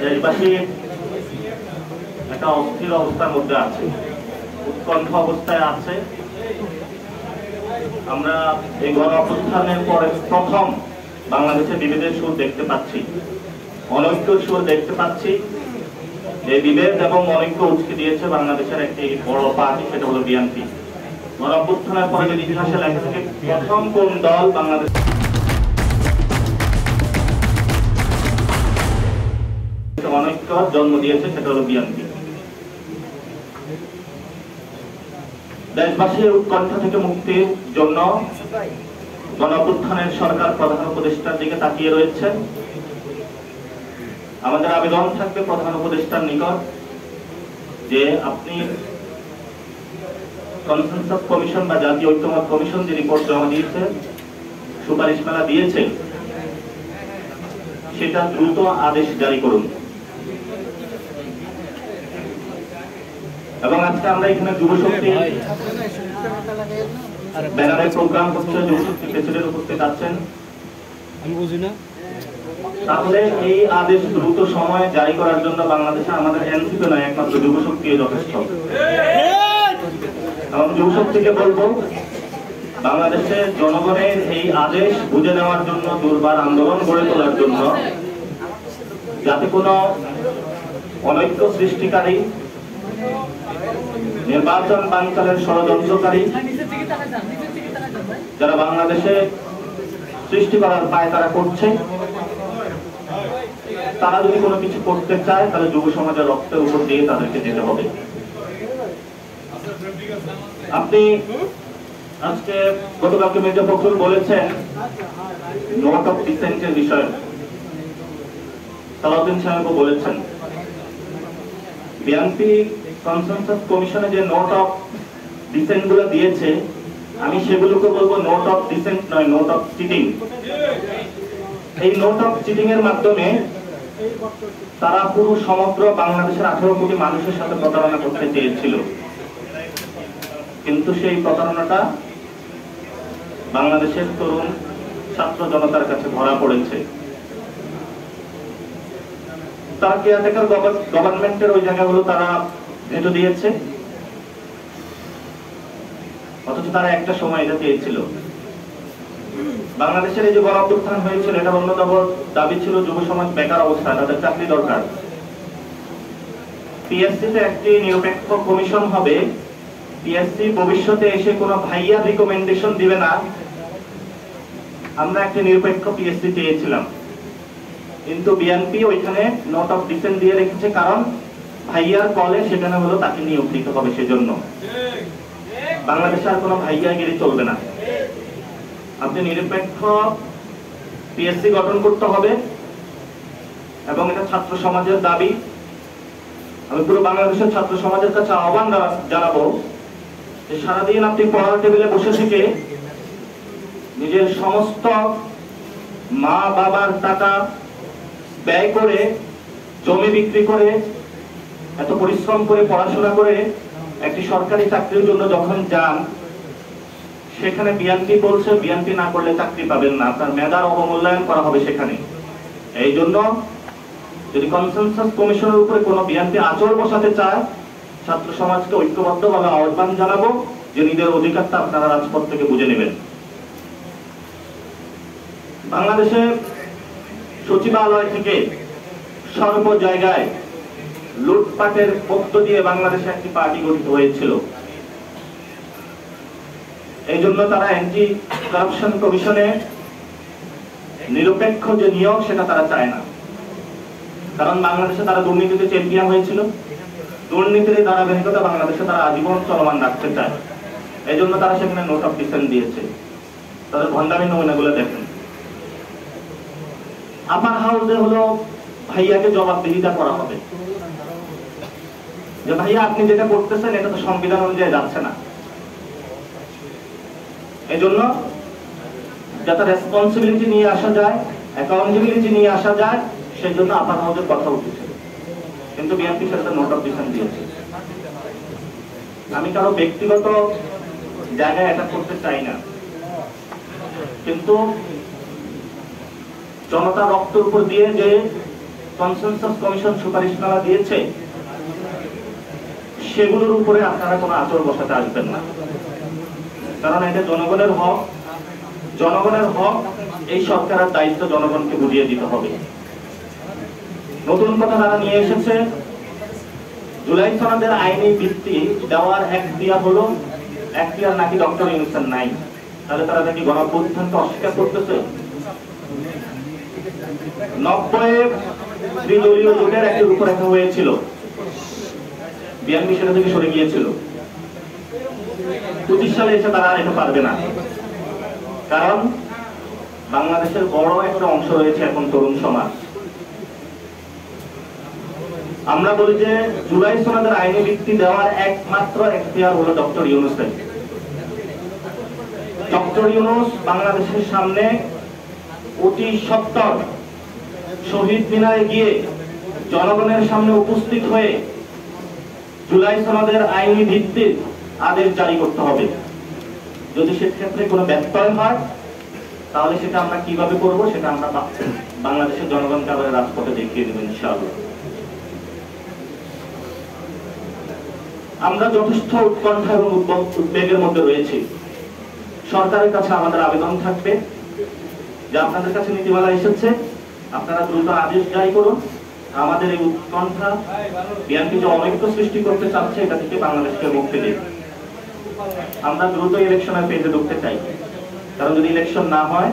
দেশবাসী একটা অস্থির অবস্থার মধ্যে আছে, উৎকণ্ঠ অবস্থায় আছে। আমরা এই গণ অভ্যুত্থানের পরে প্রথম বাংলাদেশে বিভেদের সুর দেখতে পাচ্ছি, অনৈক্যর সুর দেখতে পাচ্ছি। এই বিভেদ এবং অনৈক্য উস্কে দিয়েছে বাংলাদেশের একটি বড় পার্টি, সেটা হলো বিএনপি। গণ অভ্যুত্থানের পরে যদি ইতিহাসে লেখা থাকে প্রথম কোন দল বাংলাদেশ অনৈক্য জন্ম দিয়েছে, সেটা হলো বিএনপি। দেশবাসীর উৎকণ্ঠ থেকে মুক্তির জন্য গণ অভ্যুত্থানের সরকার প্রধান উপদেষ্টার দিকে তাকিয়ে রয়েছে। আমাদের আবেদন থাকবে প্রধান উপদেষ্টার নিকট যে আপনি কনসেনসাস কমিশন বা জাতীয় ঐক্যমত কমিশন যে রিপোর্ট জমা দিয়েছে, সুপারিশমালা দিয়েছে, সেটা দ্রুত আদেশ জারি করুন। এবং আজকে আমরা এখানে যুবশক্তি ব্যানারের প্রোগ্রাম হচ্ছে, যুবশক্তি প্রেসিডেন্ট উপস্থিত আছেন। আমি বুঝি না, তাহলে এই আদেশ দ্রুত সময়ে জারি করার জন্য বাংলাদেশে আমাদের এনসিপি নয়, একমাত্র যুবশক্তি যথেষ্ট। এবং যুবশক্তিকে বলবো বাংলাদেশের জনগণের এই আদেশ বুঝে নেওয়ার জন্য দুর্বার আন্দোলন গড়ে তোলার জন্য, যাতে কোনো অনৈক্য সৃষ্টিকারী, নির্বাচন বানচালের ষড়যন্ত্রকারী যারা বাংলাদেশে সৃষ্টি করার পায় তারা করছে, তারা যদি কোনো কিছু করতে চায় তাহলে যুব সমাজের রক্তের উপর দিয়ে তাদেরকে যেতে হবে। আপনি আজকে গতকালকে মির্জা ফখরুল বলেছেন নোট অফ ডিসেন্টের বিষয়ে, সালাউদ্দিন সাহেবও বলেছেন। বিএনপি কনসেনসাস কমিশনে যে নোট অফ ডিসেন্ট গুলো দিয়েছে, আমি সেগুলোকে বলবো নোট অফ ডিসেন্ট নয়, নোট অফ চিটিং। এই নোট অফ চিটিং এর মাধ্যমে তারা পুরো সমগ্র বাংলাদেশের 18 কোটি মানুষের সাথে প্রতারণা করতে চেয়েছিল, কিন্তু সেই প্রতারণাটা বাংলাদেশের তরুণ ছাত্র জনতার কাছে ধরা পড়েছে। তারা কেয়ারটেকার গভর্নমেন্টের ওই জায়গাগুলো তারা ভেটো দিয়েছে, অথচ তারা একটা সময় এটা চেয়েছিল। বাংলাদেশের এই যে গণ অভ্যুত্থান হয়েছিল, এটা অন্যতম দাবি ছিল যুব সমাজ বেকার অবস্থায়, তাদের চাকরি দরকার। পিএসসি তে একটি নিরপেক্ষ কমিশন হবে, পিএসসি ভবিষ্যতে এসে কোনো ভাইয়া রিকমেন্ডেশন দিবে না। আমরা একটি নিরপেক্ষ পিএসসি চেয়েছিলাম, কিন্তু বিএনপি ওইখানে নোট অফ ডিসেন্ট দিয়ে রেখেছে, কারণ ভাইয়ার কলে সেখানে হলো তাকে নিয়োগ দিতে হবে। সেজন্য বাংলাদেশে আর কোনো ভাইয়াগিরি চলবে না। আপনি নিরপেক্ষ পিএসসি গঠন করতে হবে, এবং এটা ছাত্র সমাজের দাবি। আমি পুরো বাংলাদেশের ছাত্র সমাজের কাছে আহ্বান জানাবো যে সারাদিন আপনি পড়ার টেবিলে বসে থেকে নিজের সমস্ত মা বাবার টাকা ব্যয় করে, জমি বিক্রি করে, এত পরিশ্রম করে পড়াশোনা করে একটি সরকারি চাকরির জন্য যখন যান, সেখানে বিএনপি বলছে বিএনপি না করলে চাকরি পাবেন না, আপনার মেধার অবমূল্যায়ন করা হবে সেখানে। এই জন্য যদি কনসেনসাস কমিশনের উপরে কোনো বিএনপি আচর বসাতে চায়, ছাত্র সমাজকে ঐক্যবদ্ধভাবে আহ্বান জানাবো যে নিজের অধিকারটা আপনারা রাজপথ থেকে বুঝে নেবেন। বাংলাদেশে সচিবালয় থেকে সর্ব জায়গায় লুটপাটের মধ্য দিয়ে বাংলাদেশে একটি পার্টি গঠিত হয়েছিল। এই জন্য তারা অ্যান্টি কারাপশন কমিশনে নিরপেক্ষ যে নিয়োগ, সেটা তারা চায় না। কারণ বাংলাদেশে তারা দুর্নীতিতে চ্যাম্পিয়ন হয়েছিল, দুর্নীতির এই ধারাবাহিকতা বাংলাদেশে তারা আজীবন চলমান রাখতে চায়। এই জন্য তারা সেখানে নোট অফ ডিসেন্ট দিয়েছে। তাদের ভণ্ডামি নমুনাগুলো দেখেন। আপার হাউসে হলো ভাইয়াকে জবাবদিহিতা করা হবে যে ভাইয়া আপনি যেটা করতেছেন এটা তো সংবিধান অনুযায়ী যাচ্ছে না। এই জন্য যাতে রেসপন্সিবিলিটি নিয়ে আসা যায়, অ্যাকাউন্টেবিলিটি নিয়ে আসা যায়, সেই জন্য আপার হাউসের কথা উঠেছে, কিন্তু বিএনপি সেটা নোট অফ ডিসেন্ট দিয়েছে। আমি কারো ব্যক্তিগত জায়গায় অ্যাটাক করতে চাই না, কিন্তু জনতা রক্তের উপর দিয়ে যে কনসেনসাস কমিশন সুপারিশনামা দিয়েছে সেগুলোর উপরে আপনারা কোনো আঁচড় বসাতে আসবেন না, কারণ এটা জনগণের হক। জনগণের হক, এই সরকারের দায়িত্ব জনগণকে বুঝিয়ে দিতে হবে। নতুন কথা তারা নিয়ে এসেছে, জুলাই সনদের আইনি ভিত্তি দেওয়ার এখতিয়ার হলো, এখতিয়ার নাকি ডক্টর ইউনূসের নাই। তাহলে তারা নাকি গণঅভ্যুত্থানকে অস্বীকার করতেছে। 90-এ ত্রিদলীয় জোটের একটি রূপরেখা হয়েছিল, বিএনপি সেটা থেকে সরে গিয়েছিল। 25 সালে এসে তারা আর এটা পারবে না, কারণ বাংলাদেশের বড় একটা অংশ রয়েছে এখন তরুণ সমাজ। আমরা বলি যে জুলাই সনদের আইনি ভিত্তি দেওয়ার একমাত্র এখতিয়ার হলো ডক্টর ইউনূসের। ডক্টর ইউনূস বাংলাদেশের সামনে অতি সত্বর শহীদ মিনারে গিয়ে জনগণের সামনে উপস্থিত হয়ে জুলাই সনদের আইনি ভিত্তির আদেশ জারি করতে হবে। যদি সেক্ষেত্রে কোনো ব্যত্যয় হয় তাহলে সেটা আমরা কিভাবে করব সেটা আমরা বাংলাদেশের জনগণকে আবার রাজপথে দেখিয়ে দেব ইনশাআল্লাহ। আমরা যথেষ্ট উৎকণ্ঠা এবং উদ্বেগের মধ্যে রয়েছি। সরকারের কাছে আমাদের আবেদন থাকবে যে আপনাদের কাছে নীতিমালা এসেছে, আপনারা দ্রুত আদেশ জারি করুন। আমাদের এই উৎকণ্ঠা, বিএনপি যে অনৈক্য সৃষ্টি করতে চাচ্ছে, এটা থেকে বাংলাদেশকে মুক্তি দিন। আমরা দ্রুত ইলেকশনের পেজে ঢুকতে চাই, কারণ যদি ইলেকশন না হয়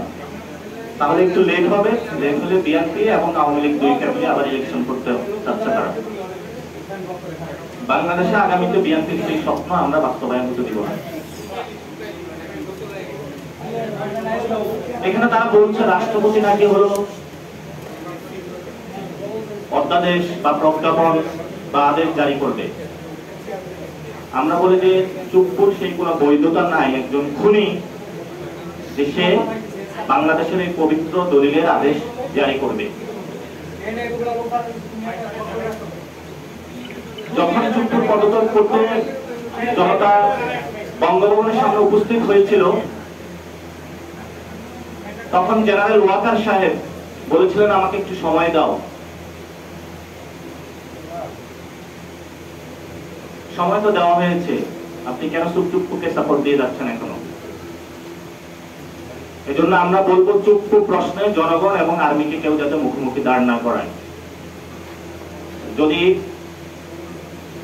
তাহলে একটু লেট হবে। লেট হলে বিএনপি এবং আওয়ামী লীগ দুই ফ্যামিলি আবার ইলেকশন করতে চাচ্ছে তারা। বাংলাদেশে আগামীতে বিএনপির সেই স্বপ্ন আমরা বাস্তবায়ন হতে দিব না। এখানে তারা বলছে রাষ্ট্রপতি নাকি হলো অধ্যাদেশ বা প্রজ্ঞাপন বা আদেশ জারি করবে। আমরা বলি যে চুপ্পুর সেই কোনো বৈধতা নাই। একজন খুনি দেশে বাংলাদেশের এই পবিত্র দলিলের আদেশ জারি করবে। যখন চুপ্পুর পদত্যাগ করতে জনতা বঙ্গভবনের সামনে উপস্থিত হয়েছিল, তখন জেনারেল ওয়াকার সাহেব বলেছিলেন আমাকে একটু সময় দাও। সময় তো দেওয়া হয়েছে, আপনি কেন চুপ্পুকে সাপোর্ট দিয়ে যাচ্ছেন এখনো? এজন্য আমরা বলবো চুপ্পু প্রশ্নে জনগণ এবং আর্মিকে কেউ যাতে মুখোমুখি দাঁড় না করায়। যদি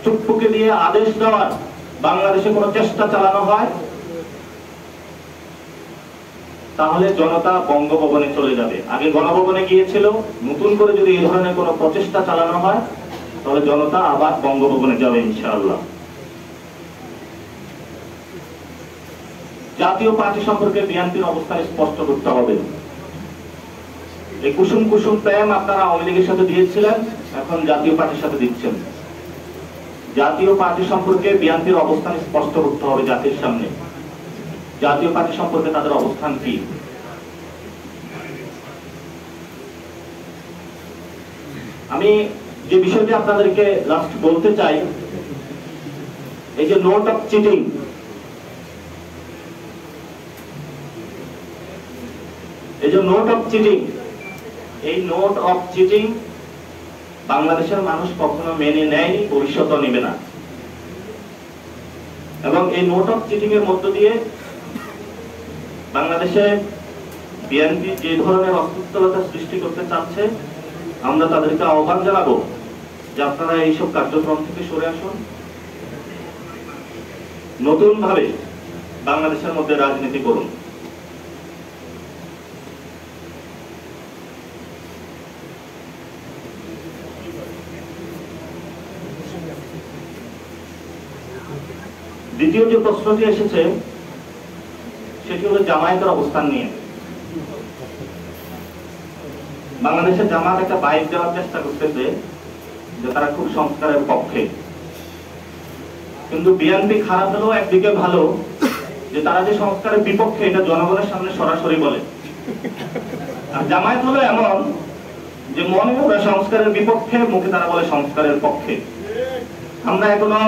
চুপ্পুকে দিয়ে আদেশ দেওয়ার বাংলাদেশে কোনো চেষ্টা চালানো হয় তাহলে জনতা বঙ্গভবনে চলে যাবে। আগে গণভবনে গিয়েছিল, নতুন করে যদি এই ধরনের কোনো প্রচেষ্টা চালানো হয় তাহলে জনতা আবার বঙ্গভবনে যাবে ইনশাআল্লাহ। জাতীয় পার্টি সম্পর্কে বিএনপির অবস্থান স্পষ্ট করতে হবে। এই কুসুম কুসুম প্রেম আপনারা আওয়ামী লীগের সাথে দিয়েছিলেন, এখন জাতীয় পার্টির সাথে দিচ্ছেন। জাতীয় পার্টি সম্পর্কে বিএনপির অবস্থান স্পষ্ট করতে হবে জাতির সামনে। জাতীয় পার্টি সম্পর্কে তাদের অবস্থান কি? আমি যে বিষয়টি আপনাদেরকে লাস্ট বলতে চাই, এই যে নোট অফ চিটিং, এই যে নোট অফ চিটিং, এই নোট অফ চিটিং বাংলাদেশের মানুষ কখনো মেনে নেয়নি, ভবিষ্যতেও নেবে না। এবং এই নোট অফ চিটিং এর মধ্য দিয়ে বাংলাদেশে বিএনপি যে ধরনের অস্থিরতা সৃষ্টি করতে চাচ্ছে, আমরা তাদেরকে আহ্বান জানাবো যে আপনারা এইসব কার্যক্রম থেকে সরে আসুন, নতুন ভাবে বাংলাদেশের মধ্যে রাজনীতি করুন। দ্বিতীয় যে প্রশ্নটি এসেছে সেটি হলো জামায়াতের অবস্থান নিয়ে। বাংলাদেশের জামায়াত একটা বাইক দেওয়ার চেষ্টা করতেছে যে তারা খুব সংস্কারের পক্ষে, কিন্তু বিএনপি খারাপ হলেও একদিকে ভালো যে তারা যে সংস্কারের বিপক্ষে এটা জনগণের সামনে সরাসরি বলে। আর জামায়াত হলো এমন যে মনে ওরা সংস্কারের বিপক্ষে, মুখে তারা বলে সংস্কারের পক্ষে। আমরা এখনো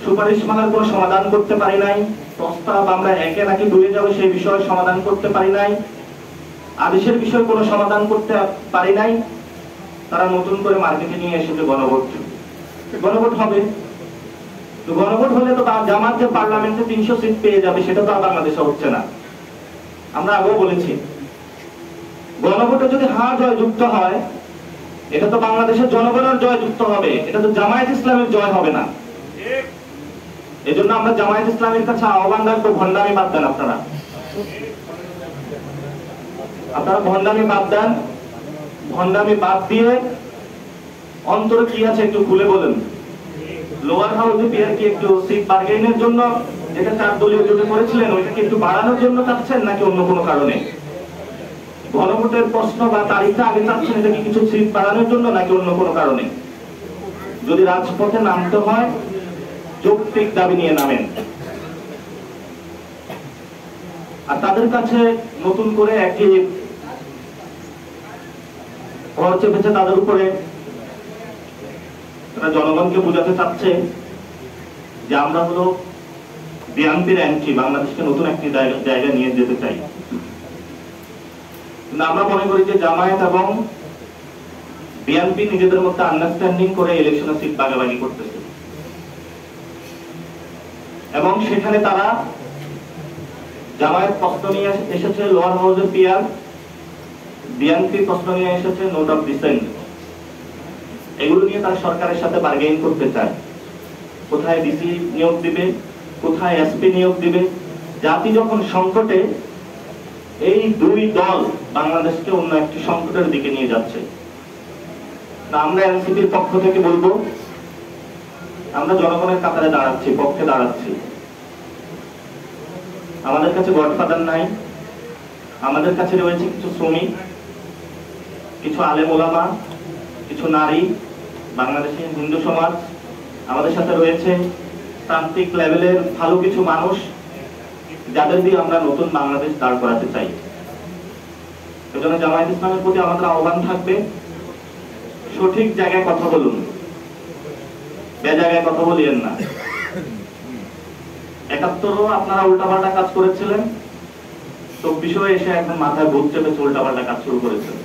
সুপারিশমালার কোনো সমাধান করতে পারি নাই, প্রস্তাব আমরা একে নাকি দূরে যাবে সেই বিষয়ে সমাধান করতে পারি নাই। আদেশের বিষয়ে কোনো সমাধান করতে পারি নাই, তারা নতুন করে মার্কেটে নিয়ে এসেছে গণভোট। গণভোট হবে, তো গণভোট হলে তো জামাত যে পার্লামেন্টে 300 সিট পেয়ে যাবে সেটা তো আর বাংলাদেশে হচ্ছে না। আমরা আগেও বলেছি, গণভোটে যদি হার জয় যুক্ত হয়, এটা তো বাংলাদেশের জনগণের জয় যুক্ত হবে, এটা তো জামায়াত ইসলামের জয় হবে না। এজন্য আমরা জামায়াত ইসলামের কাছে আহ্বান রাখবো, ভণ্ডামি বাদ দেন। আপনারা ভণ্ডামি বাদ দেন, ভণ্ডামি বাদ দিয়ে অন্তরে কি আছে একটু খুলে বলেন। লোয়ার হাউসে পিয়ার কি একটু সিট বার্গেইনের জন্য, যেটা 4 দলীয় জোটে করেছিলেন, ওইটাকে একটু বাড়ানোর জন্য চাচ্ছেন নাকি অন্য কোনো কারণে? গণভোটের প্রশ্ন বা তারিখটা আগে চাচ্ছেন, এটা কি কিছু সিট বাড়ানোর জন্য নাকি অন্য কোনো কারণে? যদি রাজপথে নামতে হয়, যৌক্তিক দাবি নিয়ে নামেন। আর তাদের কাছে নতুন করে একটি ভর চেপেছে তাদের উপরে। তারা জনগণকে বোঝাতে চাচ্ছে যে আমরা হলো বিএনপির অ্যান্টি, বাংলাদেশকে নতুন একটি জায়গায় নিয়ে যেতে চাই। কিন্তু আমরা মনে করি যে জামায়াত এবং বিএনপি নিজেদের মধ্যে আন্ডারস্ট্যান্ডিং করে ইলেকশনে সিট ভাগাভাগি করতেছে, এবং সেখানে তারা জামায়াত প্রশ্ন নিয়ে এসেছে লোয়ার হাউসের পিয়ার, বিএনপি প্রশ্ন নিয়ে এসেছে নোট অফ ডিসেন্ট। এগুলো নিয়ে তারা সরকারের সাথে বার্গেইন করতে চায়। কোথায় ডিসি নিয়োগ দিবে, কোথায় এসপি নিয়োগ দিবে। জাতি যখন সংকটে, এই দুই দল বাংলাদেশকে অন্য একটি সংকটের দিকে নিয়ে যাচ্ছে। আমরা এনসিপির পক্ষ থেকে বলবো, আমরা জনগণের কাতারে দাঁড়াচ্ছি, পক্ষে দাঁড়াচ্ছি। আমাদের কাছে গডফাদার নাই, আমাদের কাছে রয়েছে কিছু শ্রমিক, কিছু আলেম ওলামা, কিছু নারী, বাংলাদেশের হিন্দু সমাজ, আমাদের সাথে রয়েছে প্রান্তিক লেভেলের ভালো কিছু মানুষ, যাদের দিয়ে আমরা নতুন বাংলাদেশ দাঁড় করাতে চাই। এজন্য জামায়াত ইসলামের প্রতি আমাদের আহ্বান থাকবে, সঠিক জায়গায় কথা বলুন, বে জায়গায় কথা বলিয়েন না। ৭১ও আপনারা উল্টাপাল্টা কাজ করেছিলেন, ২৪ এসে এখন মাথায় ভূত চেপে উল্টাপাল্টা কাজ শুরু করেছেন।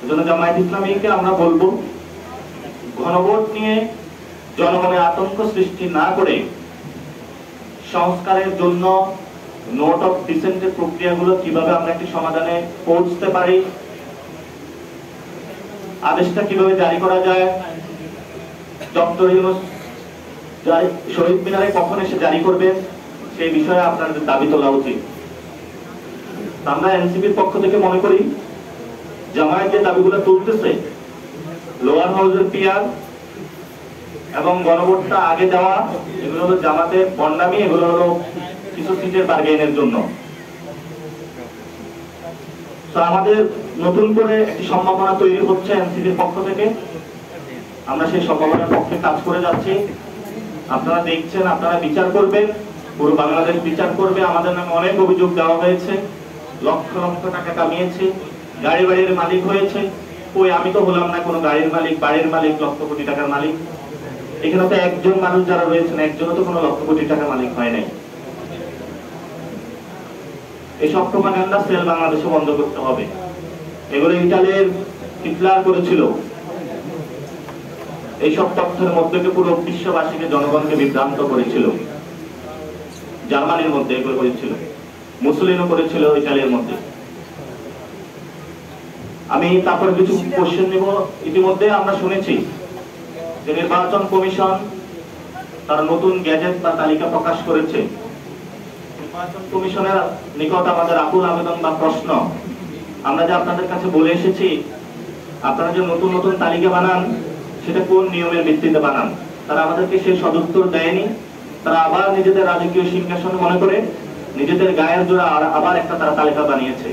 এজন্য জামায়াত ইসলামীকে আমরা বলবো, গণভোট নিয়ে জনগণের আতঙ্ক সৃষ্টি না করে সংস্কারের জন্য নোট অফ ডিসেন্টের প্রক্রিয়াগুলো কিভাবে আমরা একটি সমাধানে পৌঁছতে পারি, আদেশটা কিভাবে জারি করা যায়, ডক্টর ইউনূস শহীদ মিনারে কখন এসে জারি করবে, সেই বিষয়ে আপনাদের দাবি তোলা উচিত। আমরা এনসিপির পক্ষ থেকে মনে করি, জামায়াত যে দাবিগুলো তুলতেছে, লোয়ার হাউসের পিয়ার এবং গণভোটটা আগে দেওয়া, এগুলো হলো জামাতের বন্ডামি, এগুলো হলো কিছু সিটের বার্গেইনের জন্য। তো আমাদের নতুন করে একটি সম্ভাবনা তৈরি হচ্ছে এনসিপির পক্ষ থেকে, আমরা সেই সম্ভাবনার পক্ষে কাজ করে যাচ্ছি। আপনারা দেখছেন, আপনারা বিচার করবেন, পুরো বাংলাদেশ বিচার করবে। আমাদের নামে অনেক অভিযোগ দেওয়া হয়েছে, লক্ষ লক্ষ টাকা কামিয়েছে, গাড়ি বাড়ির মালিক হয়েছে। কই, আমি তো হলাম না কোনো গাড়ির মালিক, বাড়ির মালিক, লক্ষ কোটি টাকার মালিক। এখানে তো একজন মানুষ যারা রয়েছেন, একজনও তো কোনো লক্ষ কোটি টাকার মালিক হয় নাই। এইসব প্রোপাগান্ডা সেল বাংলাদেশে বন্ধ করতে হবে। এগুলো ইটালির হিটলার করেছিল। এইসব তথ্যের মধ্যে পুরো বিশ্ববাসীকে, জনগণকে বিভ্রান্ত করেছিল। জার্মানির মধ্যে এগুলো করেছিল, মুসলিনও করেছিল ইটালির মধ্যে। আমি তারপরে কিছু কোশ্চেন নিব। ইতিমধ্যে আমরা শুনেছি যে নির্বাচন কমিশন তার নতুন গ্যাজেট বা তালিকা প্রকাশ করেছে। নির্বাচন কমিশনের নিকট আমাদের আকুল আবেদন বা প্রশ্ন, আমরা যে আপনাদের কাছে বলে এসেছি, আপনারা যে নতুন নতুন তালিকা বানান, সেটা কোন নিয়মের ভিত্তিতে বানান? তারা আমাদেরকে সেই সদুত্তর দেয়নি। তারা আবার নিজেদের রাজকীয় সিংহাসন মনে করে নিজেদের গায়ের জোড়া আবার একটা তারা তালিকা বানিয়েছে।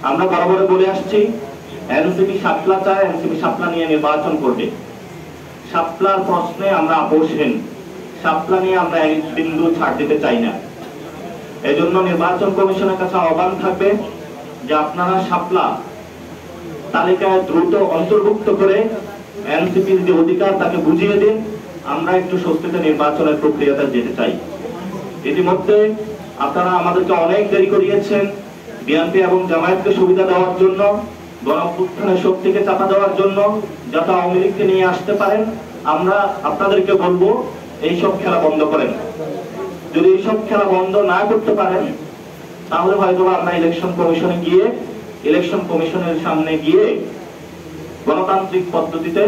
আমরা বরাবর বলে আসছি, এনসিপি শাপলা চায়, এনসিপি শাপলা নিয়ে নির্বাচন করবে। শাপলার প্রশ্নে আমরা আপোষহীন, শাপলা নিয়ে আমরা এক বিন্দু ছাড় দিতে চাই না। এজন্য নির্বাচন কমিশনের কাছে আহ্বান থাকবে যে আপনারা শাপলা তালিকায় দ্রুত অন্তর্ভুক্ত করে এনসিপির যে অধিকার তাকে বুঝিয়ে দিন। আমরা একটু স্বস্তিতে নির্বাচনের প্রক্রিয়াতে যেতে চাই। ইতিমধ্যে আপনারা আমাদেরকে অনেক দেরি করিয়েছেন, বিএনপি এবং জামায়াতকে সুবিধা দেওয়ার জন্য, গণঅভ্যুত্থানের শক্তিকে চাপা দেওয়ার জন্য যাতে আওয়ামী লীগকে নিয়ে আসতে পারেন, আমরা আপনাদেরকে বলবো এইসব খেলা বন্ধ করেন। যদি এইসব খেলা বন্ধ না করতে পারেন তাহলে হয়তো আমরা ইলেকশন কমিশনের সামনে গিয়ে গণতান্ত্রিক পদ্ধতিতে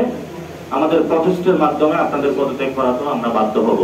আমাদের প্রচেষ্টার মাধ্যমে আপনাদের পদত্যাগ করাতেও আমরা বাধ্য হব।